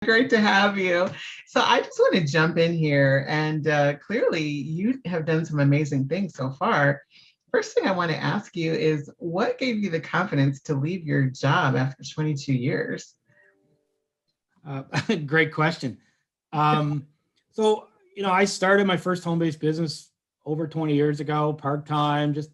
Great to have you. So I just want to jump in here, and clearly you have done some amazing things so far. First thing I want to ask you is what gave you the confidence to leave your job after 22 years? Uh, Great question. Um, so, I started my first home-based business over 20 years ago, part-time, just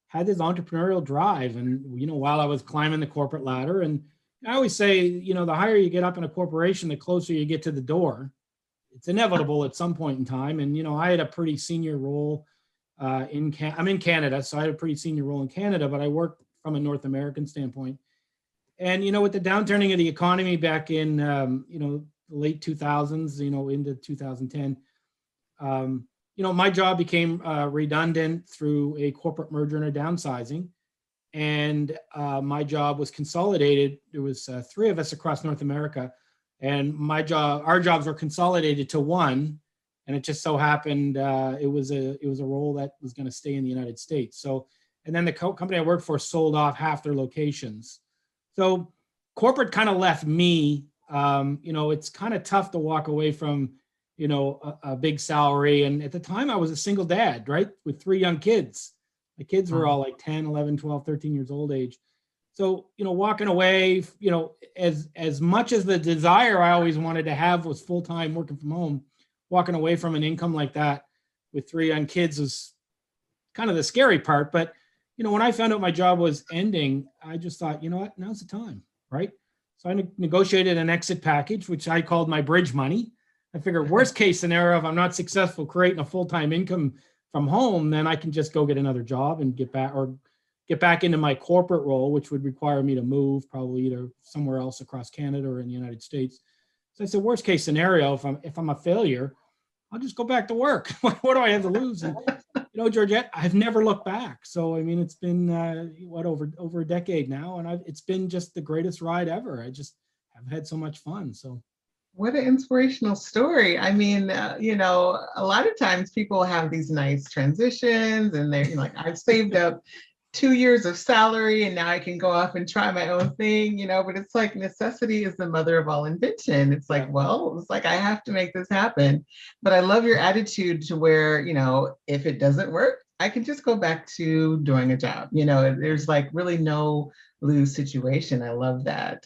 had this entrepreneurial drive. And, while I was climbing the corporate ladder, and I always say, the higher you get up in a corporation, the closer you get to the door. It's inevitable at some point in time. And, I had a pretty senior role I'm in Canada, so I had a pretty senior role in Canada, but I worked from a North American standpoint. And with the downturning of the economy back in the late 2000s, into 2010, my job became redundant through a corporate merger and a downsizing, and my job was consolidated. There was three of us across North America, and our jobs were consolidated to one. And it just so happened it was a role that was going to stay in the United States. So, and then the company I worked for sold off half their locations. So corporate kind of left me. It's kind of tough to walk away from, a big salary. And at the time I was a single dad, right? With three young kids. My kids were all like 10, 11, 12, 13 years old age. So, walking away, as much as the desire I always wanted to have was full-time working from home, walking away from an income like that with three young kids was kind of the scary part. But when I found out my job was ending, I just thought, you know what, now's the time, right? So I negotiated an exit package, which I called my bridge money. I figured worst case scenario, if I'm not successful creating a full-time income from home, then I can just go get another job and get back into my corporate role, which would require me to move probably either somewhere else across Canada or in the United States. So I said, worst case scenario, if I'm a failure, I'll just go back to work. What do I have to lose? And Georgette, I've never looked back. So, I mean, it's been, over a decade now, and it's been just the greatest ride ever. I just have had so much fun. So. What an inspirational story. I mean, a lot of times people have these nice transitions and they're like, I've saved up 2 years of salary and now I can go off and try my own thing, but it's like necessity is the mother of all invention. It's like, well, it's like I have to make this happen. But I love your attitude to where, if it doesn't work, I can just go back to doing a job. There's like really no lose situation. I love that.